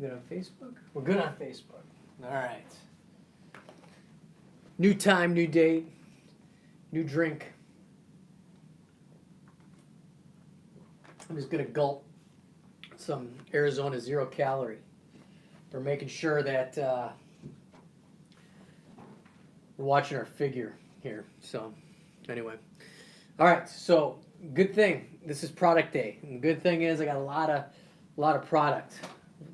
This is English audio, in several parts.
Good on Facebook? We're good on Facebook. All right. New time, new date, new drink. I'm just going to gulp some Arizona 0 calorie. We're making sure that we're watching our figure here. So, anyway. All right, so good thing. This is product day. And the good thing is I got a lot of product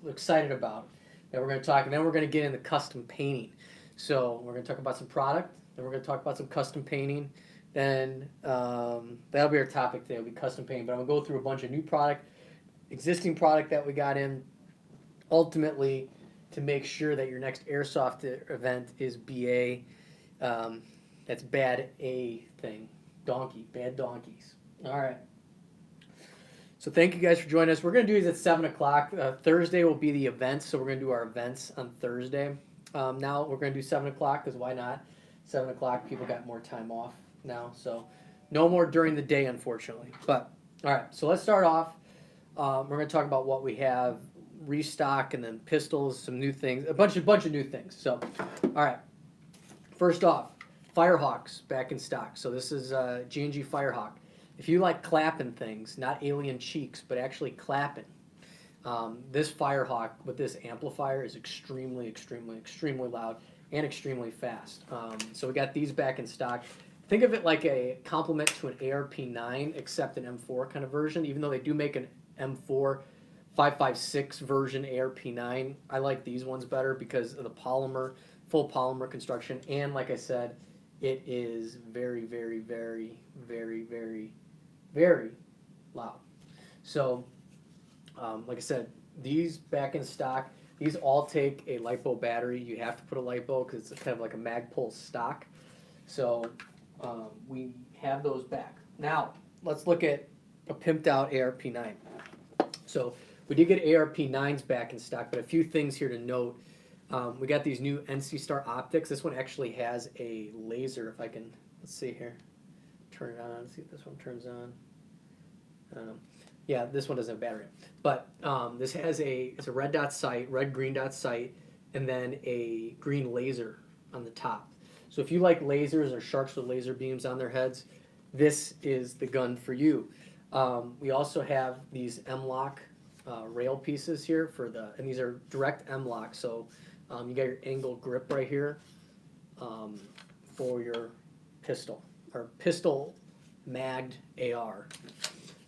I'm excited about that we're going to talk, and then we're going to get into custom painting. So we're going to talk about some product, then we're going to talk about some custom painting. Then that'll be our topic today. It'll be custom painting. But I'm going to go through a bunch of new product, existing product that we got in, ultimately to make sure that your next airsoft event is BA. That's bad A thing. Donkey. Bad donkeys. All right. So thank you guys for joining us. We're going to do these at 7 o'clock. Thursday will be the events, so we're going to do our events on Thursday. Now we're going to do 7 o'clock because why not? 7 o'clock, people got more time off now, so no more during the day, unfortunately. But all right, so let's start off. We're going to talk about what we have, restock, and then pistols, some new things, a bunch of new things. So, all right. First off, Firehawks back in stock. So this is G&G Firehawk. If you like clapping things, not alien cheeks, but actually clapping, this Firehawk with this amplifier is extremely, extremely, extremely loud and extremely fast. So we got these back in stock. Think of it like a complement to an ARP9, except an M4 kind of version, even though they do make an M4 556 version ARP9. I like these ones better because of the polymer, full polymer construction, and like I said, it is very, very, very, very, very, very loud. So, like I said, these back in stock. These all take a LiPo battery. You have to put a LiPo because it's kind of like a Magpul stock. So we have those back. Now, let's look at a pimped out ARP9. So we did get ARP9s back in stock, but a few things here to note. We got these new NC Star optics. This one actually has a laser. If I can, let's see here, turn it on. See if this one turns on. Yeah, this one doesn't have battery. But this has it's a red dot sight, red-green dot sight, and then a green laser on the top. So if you like lasers or sharks with laser beams on their heads, this is the gun for you. We also have these M-lock rail pieces here and these are direct M-lock. So you got your angle grip right here for your pistol, or pistol magged AR.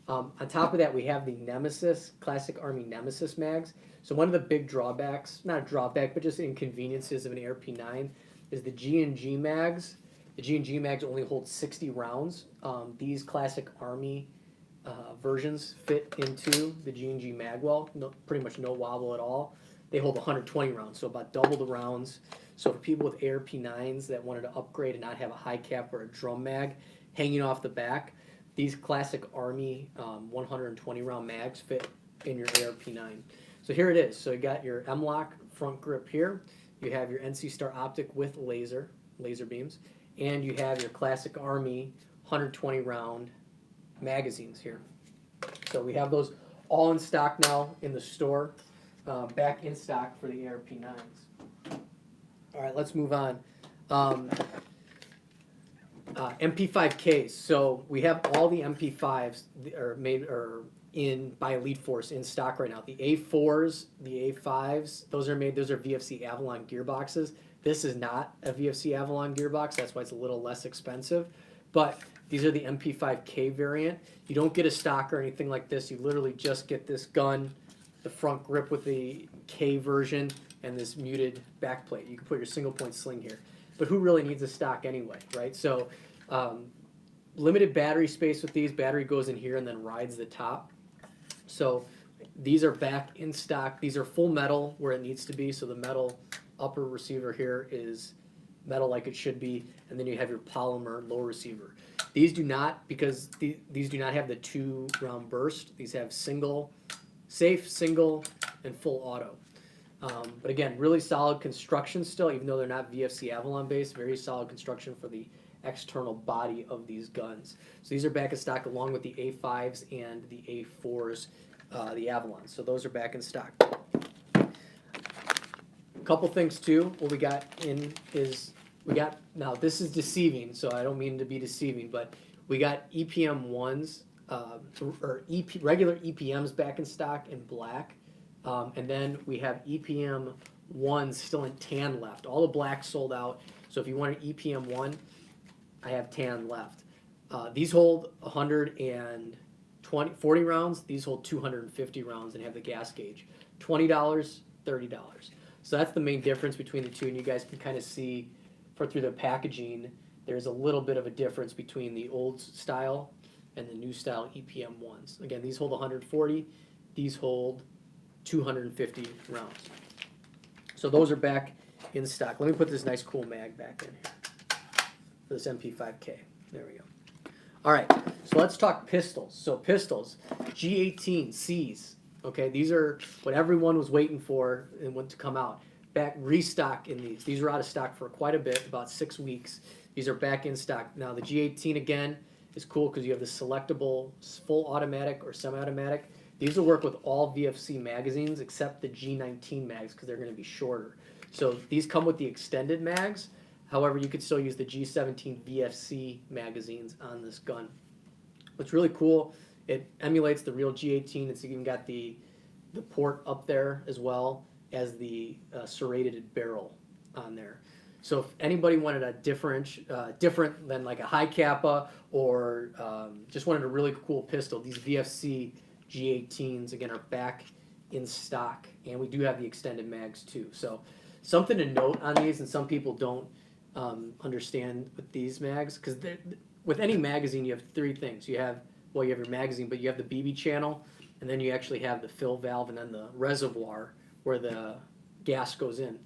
On top of that, we have the Nemesis, Classic Army Nemesis mags. So one of the big drawbacks, not a drawback, but just inconveniences of an ARP9 is the G&G mags. The G&G mags only hold 60 rounds. These Classic Army versions fit into the G&G mag well, pretty much no wobble at all. They hold 120 rounds, so about double the rounds. So for people with ARP9s that wanted to upgrade and not have a high cap or a drum mag hanging off the back, these Classic Army 120 round mags fit in your ARP9. So here it is. So you got your M-lock front grip here. You have your NC Star optic with laser beams, and you have your Classic Army 120 round magazines here. So we have those all in stock now in the store, back in stock for the ARP9s. All right, let's move on. MP5Ks. So we have all the MP5s are in by Elite Force in stock right now. The A4s, the A5s, those are VFC Avalon gearboxes. This is not a VFC Avalon gearbox. That's why it's a little less expensive. But these are the MP5K variant. You don't get a stock or anything like this. You literally just get this gun, the front grip with the K version, and this muted backplate. You can put your single point sling here. But who really needs a stock anyway, right? So limited battery space with these. Battery goes in here and then rides the top. So these are back in stock. These are full metal where it needs to be. So the metal upper receiver here is metal like it should be. And then you have your polymer lower receiver. These do not, because these do not have the 2-round burst. These have safe, single, and full auto. But again, really solid construction still, even though they're not VFC Avalon based, very solid construction for the external body of these guns. So these are back in stock along with the A5s and the A4s, the Avalons. So those are back in stock. couple things too. What we got in is now this is deceiving, so I don't mean to be deceiving, but we got EPM ones or regular EPMs back in stock in black, and then we have EPM ones still in tan left. All the black sold out. So if you want an EPM one, I have tan left. These hold 140 rounds. These hold 250 rounds and have the gas gauge. $20, $30. So that's the main difference between the two, and you guys can kind of see through the packaging, there's a little bit of a difference between the old style and the new style EPM ones. Again, these hold 140, these hold 250 rounds. So those are back in stock. Let me put this nice cool mag back in here for this MP5K. There we go. All right, so let's talk pistols. So pistols, G18Cs. Okay, these are what everyone was waiting for and went to come out. Back restock in these. These were out of stock for quite a bit, about 6 weeks. These are back in stock. Now the G18 again is cool because you have the selectable full automatic or semi-automatic. These will work with all VFC magazines except the G19 mags because they're going to be shorter. So these come with the extended mags. However, you could still use the G17 VFC magazines on this gun. What's really cool, it emulates the real G18. It's even got the port up there as well as the serrated barrel on there. So if anybody wanted a different than like a high kappa or just wanted a really cool pistol, these VFC G18s again are back in stock, and we do have the extended mags too. So something to note on these, and some people don't understand with these mags, because with any magazine you have 3 things. You have your magazine, but you have the BB channel, and then you actually have the fill valve, and then the reservoir where the gas goes in.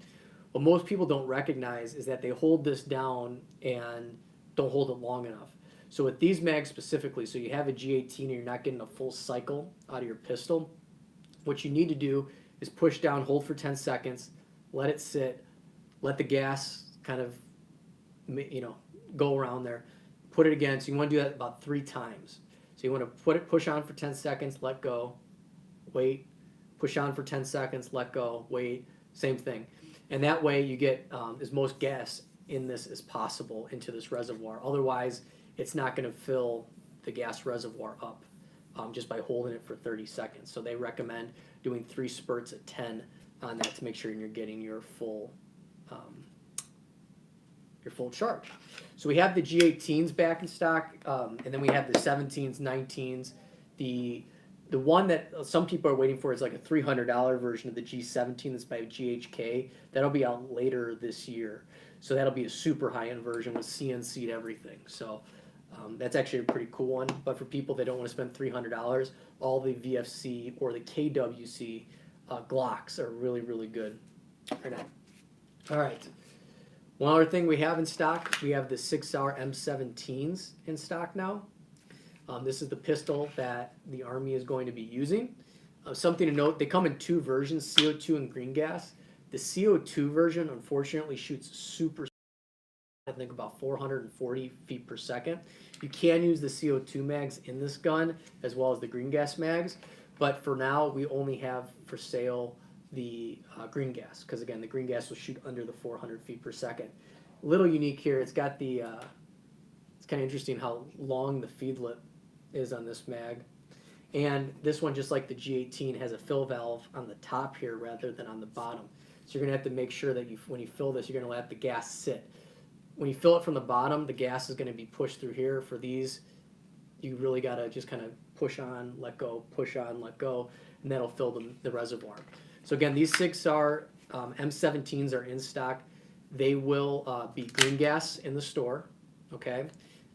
What most people don't recognize is that they hold this down and don't hold it long enough. So with these mags specifically, so you have a G18 and you're not getting a full cycle out of your pistol, what you need to do is push down, hold for 10 seconds, let it sit, let the gas kind of go around there, put it again. So you want to do that about 3 times. So you want to push on for 10 seconds, let go, wait, push on for 10 seconds, let go, wait, same thing. And that way you get as most gas in this as possible into this reservoir. Otherwise, it's not going to fill the gas reservoir up just by holding it for 30 seconds. So they recommend doing 3 spurts at 10 on that to make sure you're getting your full charge. So we have the G18s back in stock, and then we have the 17s, 19s. The one that some people are waiting for is like a $300 version of the G17 that's by GHK. That'll be out later this year. So that'll be a super high-end version with CNC'd everything. So that's actually a pretty cool one. But for people that don't want to spend $300, all the VFC or the KWC Glocks are really, really good right now. All right. One other thing we have in stock, we have the 6-hour M17s in stock now. This is the pistol that the Army is going to be using. Something to note, they come in 2 versions, CO2 and green gas. The CO2 version, unfortunately, shoots super, I think about 440 feet per second. You can use the CO2 mags in this gun, as well as the green gas mags. But for now, we only have for sale the green gas, because again, the green gas will shoot under the 400 feet per second. A little unique here, it's got the, it's kind of interesting how long the feed lip is on this mag. And this one, just like the G18, has a fill valve on the top here rather than on the bottom. So you're going to have to make sure that when you fill this, you're going to let the gas sit. When you fill it from the bottom, the gas is going to be pushed through here. For these, you really got to just kind of push on, let go, push on, let go, and that'll fill the reservoir. So again, these 6R M17s are in stock. They will be green gas in the store, okay?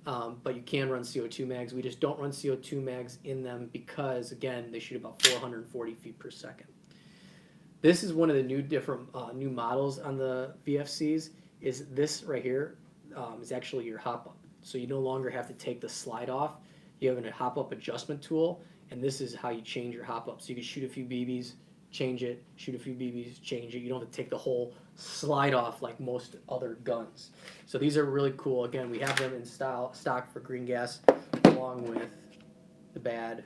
But you can run CO2 mags. We just don't run CO2 mags in them because, again, they shoot about 440 feet per second. This is one of the new models on the VFCs. Is this right here is actually your hop-up. So you no longer have to take the slide off. You have a hop-up adjustment tool, and this is how you change your hop-up. So you can shoot a few BBs, change it, shoot a few BBs, change it. You don't have to take the whole slide off like most other guns. So these are really cool. Again, we have them in stock for green gas along with the bad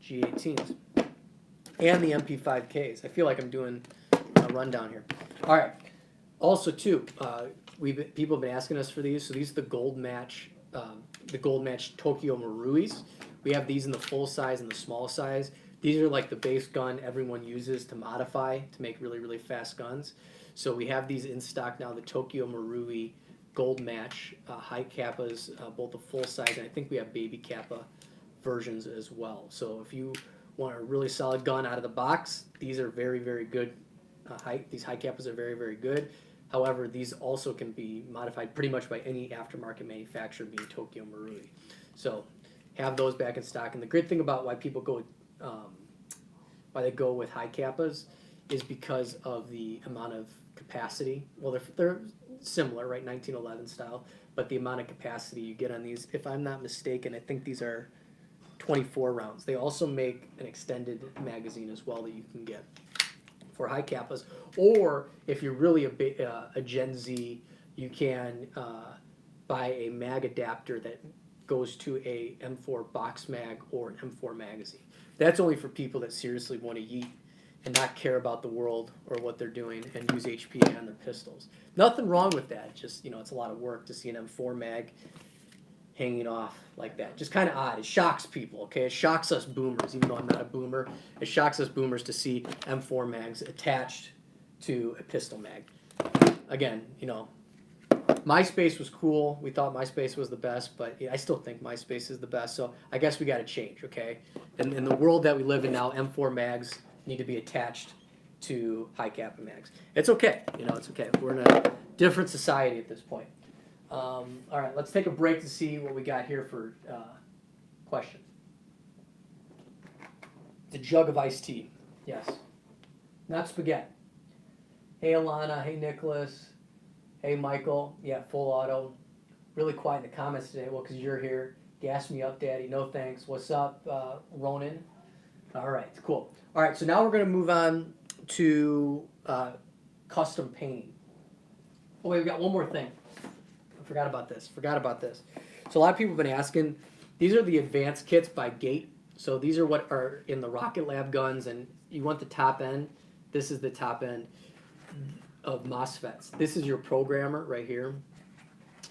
G18s and the MP5Ks. I feel like I'm doing rundown here. All right. Also, too, people have been asking us for these. So these are the Gold Match Tokyo Maruis. We have these in the full size and the small size. These are like the base gun everyone uses to modify to make really, really fast guns. So we have these in stock now, the Tokyo Marui Gold Match high Kappas, both the full size, and I think we have baby Kappa versions as well. So if you want a really solid gun out of the box, these are very, very good. These high Kappas are very, very good. However, these also can be modified pretty much by any aftermarket manufacturer, being Tokyo Marui. So have those back in stock. And the great thing about why people go with high Kappas is because of the amount of capacity. Well, they're similar, right, 1911 style, but the amount of capacity you get on these, if I'm not mistaken, I think these are 24 rounds. They also make an extended magazine as well that you can get for high Kappas. Or if you're really a Gen Z, you can buy a mag adapter that goes to a M4 box mag or an M4 magazine. That's only for people that seriously want to yeet and not care about the world or what they're doing and use HPA on their pistols. Nothing wrong with that. Just, it's a lot of work to see an M4 mag hanging off like that. Just kind of odd. It shocks people, okay? It shocks us boomers, even though I'm not a boomer. It shocks us boomers to see M4 mags attached to a pistol mag. Again, MySpace was cool. We thought MySpace was the best, but I still think MySpace is the best. So I guess we got to change, okay? And in the world that we live in now, M4 mags need to be attached to high Kappa mags. It's okay. It's okay. We're in a different society at this point. All right, let's take a break to see what we got here for questions. It's a jug of iced tea. Yes. Not spaghetti. Hey, Alana. Hey, Nicholas. Hey, Michael. Yeah, full auto. Really quiet in the comments today. Well, because you're here. Gas me up, Daddy. No thanks. What's up, Ronan? All right, cool. All right, so now we're going to move on to custom painting. Oh, wait, we've got one more thing. I forgot about this. So a lot of people have been asking. These are the advanced kits by Gate. So these are what are in the Rocket Lab guns, and you want the top end. This is the top end of MOSFETs. This is your programmer right here.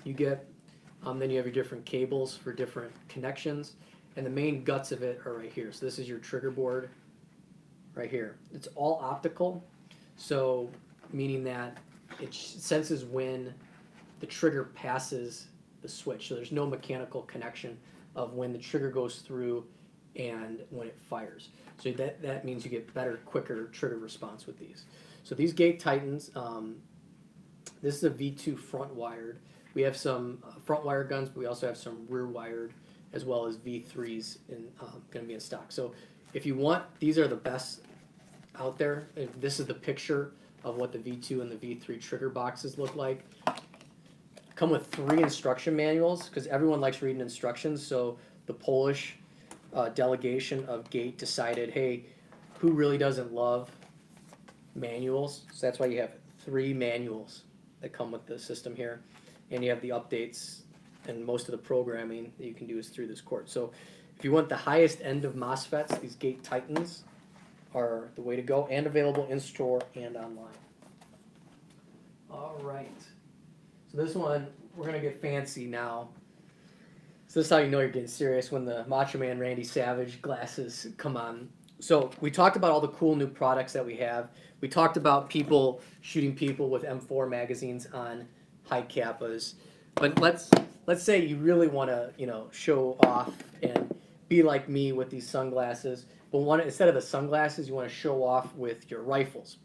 You get, then you have your different cables for different connections, and the main guts of it are right here. So this is your trigger board right here. It's all optical, so meaning that it senses when the trigger passes the switch. So there's no mechanical connection of when the trigger goes through and when it fires. So that means you get better, quicker trigger response with these. So these Gate Titans, this is a V2 front wired. We have some front wire guns, but we also have some rear wired, as well as V3s going to be in stock. So if you want, these are the best out there. This is the picture of what the V2 and the V3 trigger boxes look like. Come with 3 instruction manuals, because everyone likes reading instructions. So the Polish delegation of Gate decided, hey, who really doesn't love manuals? So that's why you have 3 manuals that come with the system here. And you have the updates, and most of the programming that you can do is through this cord. So if you want the highest end of MOSFETs, these Gate Titans are the way to go, and available in store and online. All right. So this one, we're going to get fancy now. So this is how you know you're getting serious, when the Macho Man Randy Savage glasses come on. So we talked about all the cool new products that we have. We talked about people shooting people with M4 magazines on high Kappas. But let's say you really want to, show off and be like me with these sunglasses. But instead of the sunglasses, you want to show off with your rifles.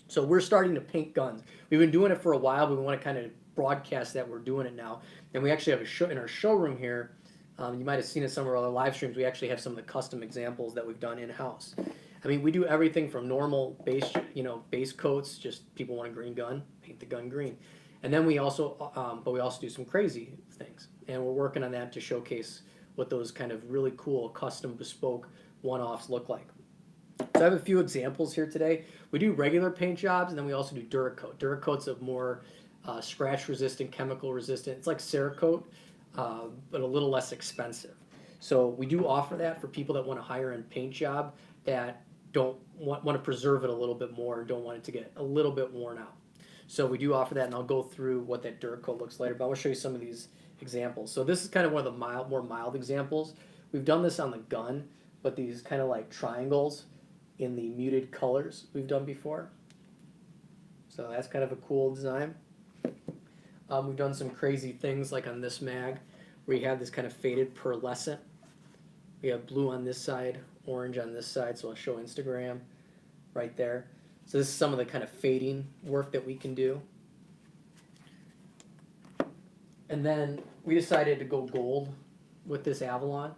So we're starting to paint guns. We've been doing it for a while, but we want to kind of broadcast that we're doing it now. And we actually have a show in our showroom here. You might have seen it some of our other live streams. We actually have some of the custom examples that we've done in-house. I mean, we do everything from normal base coats, just people want a green gun, paint the gun green. And then we also do some crazy things. And we're working on that to showcase what those kind of really cool, custom, bespoke one-offs look like. So I have a few examples here today. We do regular paint jobs, and then we also do Duracoat. Duracoat's a more scratch-resistant, chemical-resistant. It's like Cerakote, but a little less expensive. So we do offer that for people that want a higher-end paint job that don't want to preserve it a little bit more, don't want it to get a little bit worn out. So we do offer that, and I'll go through what that Duracoat looks later, but I want to show you some of these examples. So this is kind of one of the more mild examples. We've done this on the gun, but these kind of like triangles in the muted colors we've done before. So that's kind of a cool design. We've done some crazy things like on this mag, where you have this kind of faded pearlescent. We have blue on this side, orange on this side, so I'll show Instagram right there. So this is some of the kind of fading work that we can do. And then we decided to go gold with this Avalon.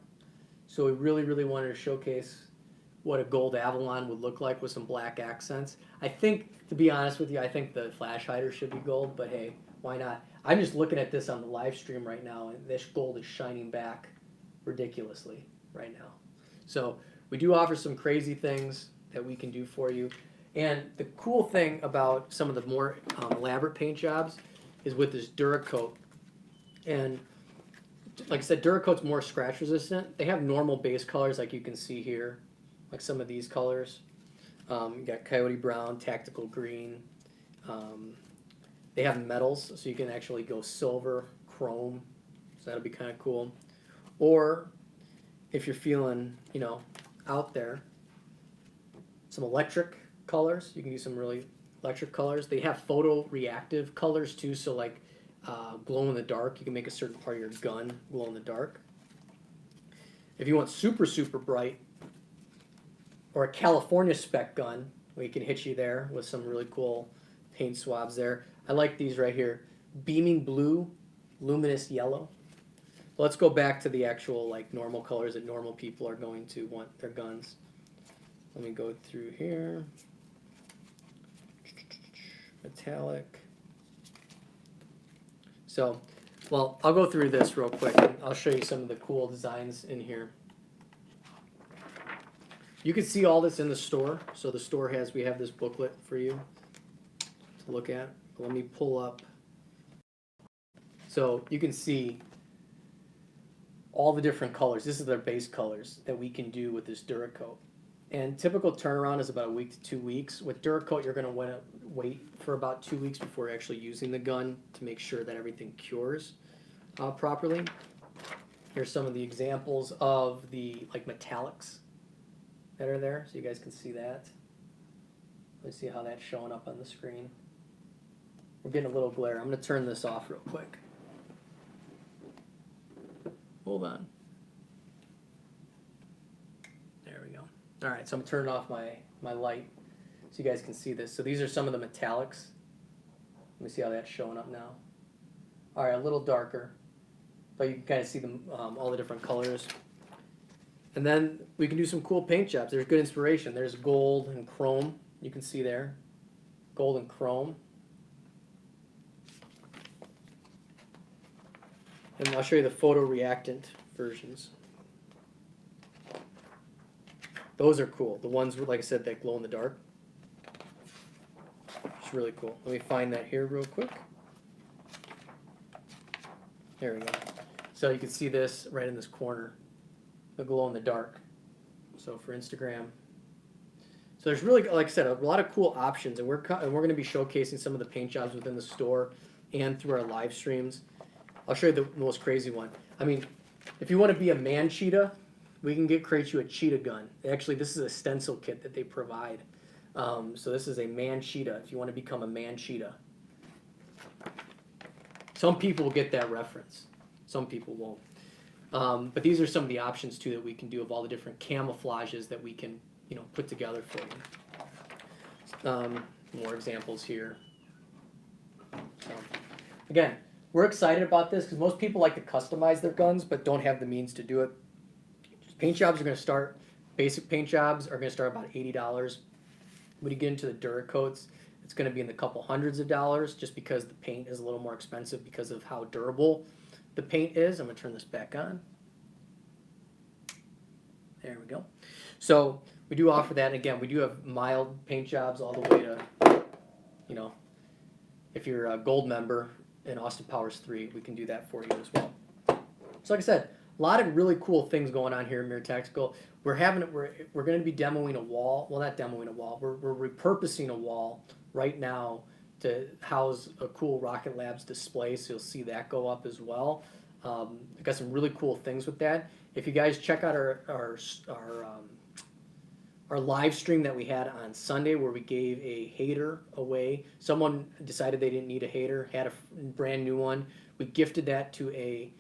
So we really, really wanted to showcase what a gold Avalon would look like with some black accents. I think, to be honest with you, I think the flash hider should be gold, but hey, why not? I'm just looking at this on the live stream right now, and this gold is shining back ridiculously right now. So we do offer some crazy things that we can do for you. And the cool thing about some of the more elaborate paint jobs is with this Duracoat. And like I said, Duracoat's more scratch resistant. They have normal base colors like you can see here, like some of these colors. You got Coyote Brown, Tactical Green. They have metals, so you can actually go silver, chrome. So that'll be kind of cool. Or if you're feeling, you know, out there, some electric colors. You can use some really electric colors. They have photoreactive colors too, so like glow in the dark, you can make a certain part of your gun glow in the dark. If you want super, super bright, or a California spec gun, we can hit you there with some really cool paint swabs there. I like these right here. Beaming blue, luminous yellow. Let's go back to the actual like normal colors that normal people are going to want their guns. Let me go through here. Metallic. So, well, I'll go through this real quick. And I'll show you some of the cool designs in here. You can see all this in the store. So the store has, we have this booklet for you to look at. Let me pull up. So you can see all the different colors. This is their base colors that we can do with this Duracoat. And typical turnaround is about a week to 2 weeks. With Duracoat, you're going to wait for about 2 weeks before actually using the gun to make sure that everything cures properly. Here's some of the examples of the like metallics that are there, so you guys can see that. Let's see how that's showing up on the screen. We're getting a little glare. I'm going to turn this off real quick. Hold on. There we go. All right, so I'm turning off my light so you guys can see this. So these are some of the metallics. Let me see how that's showing up now. All right, a little darker, but you can kind of see them, all the different colors. And then we can do some cool paint jobs. There's good inspiration. There's gold and chrome. You can see there, gold and chrome. And I'll show you the photoreactant versions. Those are cool. The ones, like I said, that glow in the dark. It's really cool. Let me find that here real quick. There we go. So you can see this right in this corner, the glow in the dark. So for Instagram. So there's really, like I said, a lot of cool options, and we're going to be showcasing some of the paint jobs within the store and through our live streams. I'll show you the most crazy one. I mean, if you want to be a man cheetah, we can create you a cheetah gun. Actually, this is a stencil kit that they provide. So this is a man cheetah if you want to become a man cheetah. Some people will get that reference. Some people won't. But these are some of the options too that we can do of all the different camouflages that we can, you know, put together for you. More examples here. So, again, we're excited about this because most people like to customize their guns but don't have the means to do it. Paint jobs are going to start, basic paint jobs are going to start about $80. When you get into the Duracoats, it's going to be in the couple hundreds of dollars just because the paint is a little more expensive because of how durable the paint is. I'm going to turn this back on. There we go. So we do offer that. And again, we do have mild paint jobs all the way to, you know, if you're a gold member in Austin Powers 3, we can do that for you as well. So like I said, a lot of really cool things going on here in MIR Tactical. we're going to be demoing a wall. Well, not demoing a wall. We're repurposing a wall right now to house a cool Rocket Labs display. So you'll see that go up as well. We've got some really cool things with that. If you guys check out our live stream that we had on Sunday where we gave a hater away. Someone decided they didn't need a hater, had a brand new one. We gifted that to a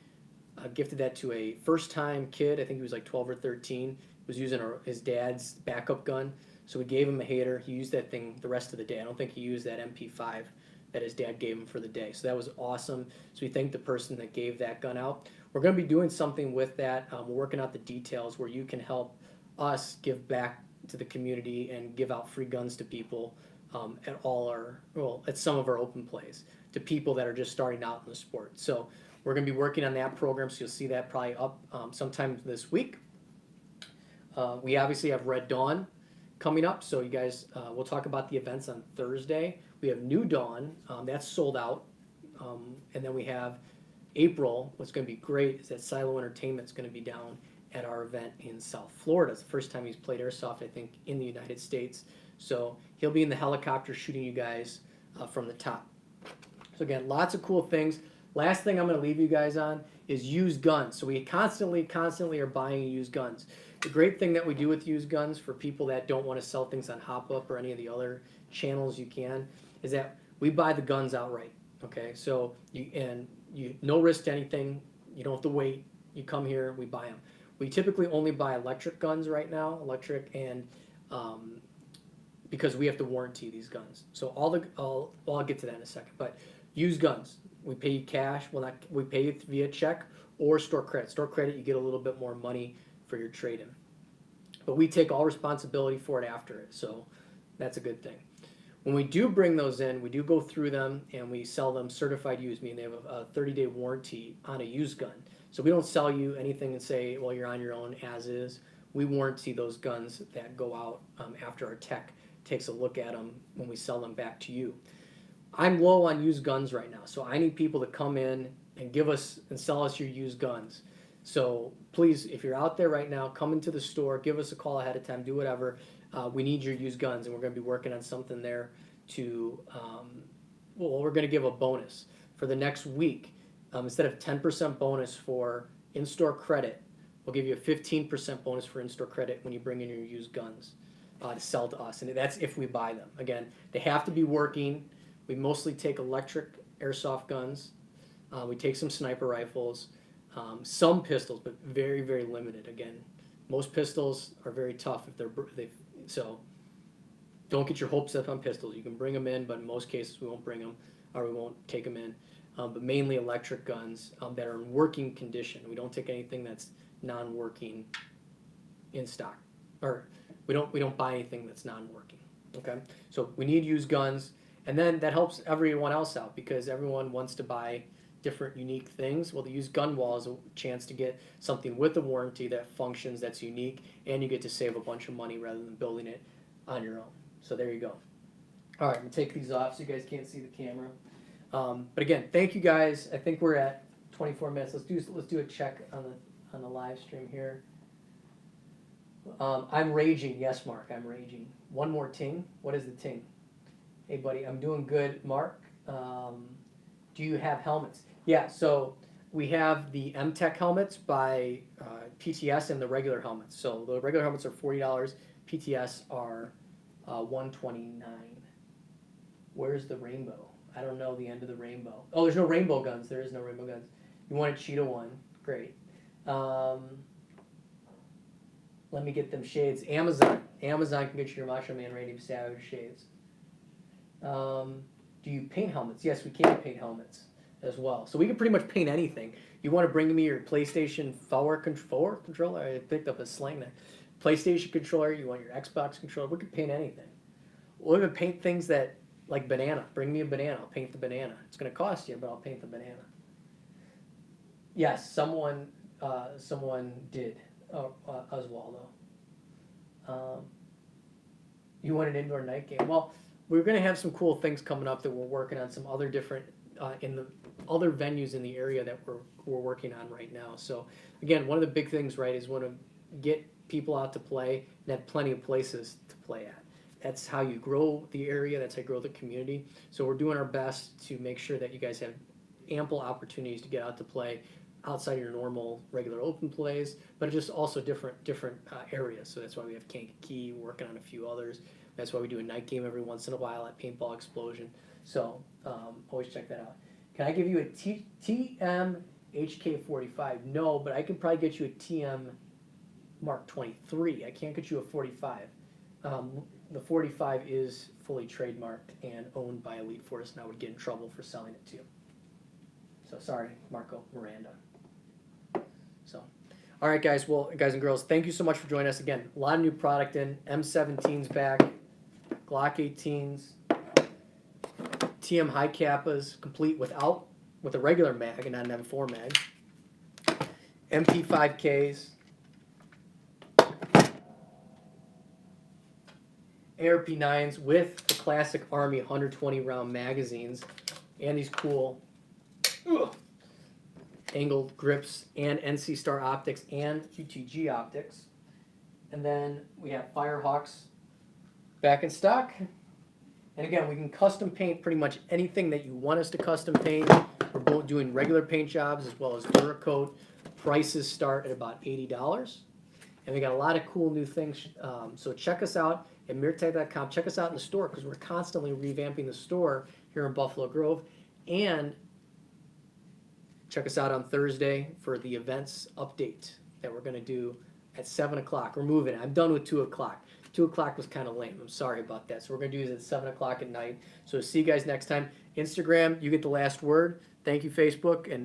first-time kid. I think he was like 12 or 13. He was using his dad's backup gun, so we gave him a hater. He used that thing the rest of the day. I don't think he used that MP5 that his dad gave him for the day. So that was awesome. So we thank the person that gave that gun out. We're going to be doing something with that. We're working out the details where you can help us give back to the community and give out free guns to people at some of our open plays to people that are just starting out in the sport. So we're going to be working on that program, so you'll see that probably up sometime this week. We obviously have Red Dawn coming up, so you guys, we'll talk about the events on Thursday. We have New Dawn, that's sold out, and then we have April. What's going to be great is that Silo Entertainment's going to be down at our event in South Florida. It's the first time he's played airsoft, I think, in the United States. So he'll be in the helicopter shooting you guys from the top. So again, lots of cool things. Last thing I'm going to leave you guys on is used guns. So we constantly are buying used guns. The great thing that we do with used guns for people that don't want to sell things on HopUp or any of the other channels you can is that we buy the guns outright. Okay, so you no risk to anything. You don't have to wait. You come here, we buy them. We typically only buy electric guns right now, and because we have to warranty these guns. So I'll get to that in a second. But used guns, we pay you cash. We pay you via check or store credit. Store credit, you get a little bit more money for your trade-in. But we take all responsibility for it after it, so that's a good thing. When we do bring those in, we do go through them and we sell them certified used, meaning they have a 30-day warranty on a used gun. So we don't sell you anything and say, well, you're on your own as is. We warranty those guns that go out after our tech takes a look at them when we sell them back to you. I'm low on used guns right now, so I need people to come in and give us and sell us your used guns. So please, if you're out there right now, come into the store, give us a call ahead of time, do whatever. We need your used guns, and we're going to be working on something there to, we're going to give a bonus for the next week. Instead of 10% bonus for in-store credit, we'll give you a 15% bonus for in-store credit when you bring in your used guns to sell to us, and that's if we buy them. Again, they have to be working. We mostly take electric airsoft guns. We take some sniper rifles, some pistols, but very, very limited. Again, most pistols are very tough so don't get your hopes up on pistols. You can bring them in, but in most cases we won't bring them or we won't take them in. But mainly electric guns that are in working condition. We don't take anything that's non-working in stock, or we don't buy anything that's non-working. Okay, so we need used guns, and then that helps everyone else out because everyone wants to buy different unique things. Well, the used gun wall is a chance to get something with a warranty that functions, that's unique, and you get to save a bunch of money rather than building it on your own. So there you go. All right, I'm gonna take these off so you guys can't see the camera. But again, thank you guys. I think we're at 24 minutes. Let's do a check on the live stream here. I'm raging. Yes, Mark, I'm raging. One more ting. What is the ting? Hey, buddy, I'm doing good. Mark, do you have helmets? Yeah, so we have the M-Tech helmets by PTS and the regular helmets. So the regular helmets are $40. PTS are $129. Where's the rainbow? I don't know the end of the rainbow. Oh, there's no rainbow guns. There is no rainbow guns. You want a cheetah one? Great. Let me get them shades. Amazon can get you your Macho Man Randy Savage shades. Do you paint helmets? Yes, we can paint helmets as well. So we can pretty much paint anything. You want to bring me your PlayStation 4 controller? I picked up a slang there. PlayStation controller. You want your Xbox controller? We can paint anything. We'll even paint things that, like banana. Bring me a banana. I'll paint the banana. It's going to cost you, but I'll paint the banana. Yes, someone did. Oswaldo. You want an indoor night game? Well, we're going to have some cool things coming up that we're working on. Some other different in the other venues in the area that we're working on right now. So again, one of the big things, right, is want to get people out to play and have plenty of places to play at. That's how you grow the area. That's how you grow the community. So we're doing our best to make sure that you guys have ample opportunities to get out to play outside of your normal regular open plays, but just also different areas. So that's why we have Kankakee, working on a few others. That's why we do a night game every once in a while at Paintball Explosion. So always check that out. Can I give you a TM HK45? No, but I can probably get you a TM Mark 23. I can't get you a 45. The 45 is fully trademarked and owned by Elite Force, and I would get in trouble for selling it to you. So sorry, Marco Miranda. So, all right, guys. Well, guys and girls, thank you so much for joining us again. A lot of new product in. M17's back, Glock 18s, TM high Kappas, complete with a regular mag and not an M4 mag. MP5Ks. ARP9s with the classic Army 120 round magazines and these cool angled grips and NC Star optics and QTG optics. And then we have Firehawks back in stock. And again, we can custom paint pretty much anything that you want us to custom paint. We're both doing regular paint jobs as well as Duracoat. Prices start at about $80. And we got a lot of cool new things. So check us out at mirtech.com. Check us out in the store because we're constantly revamping the store here in Buffalo Grove. And check us out on Thursday for the events update that we're going to do at 7 o'clock. We're moving. I'm done with 2 o'clock. 2 o'clock was kind of lame. I'm sorry about that. So we're going to do this at 7 o'clock at night. So see you guys next time. Instagram, you get the last word. Thank you, Facebook. And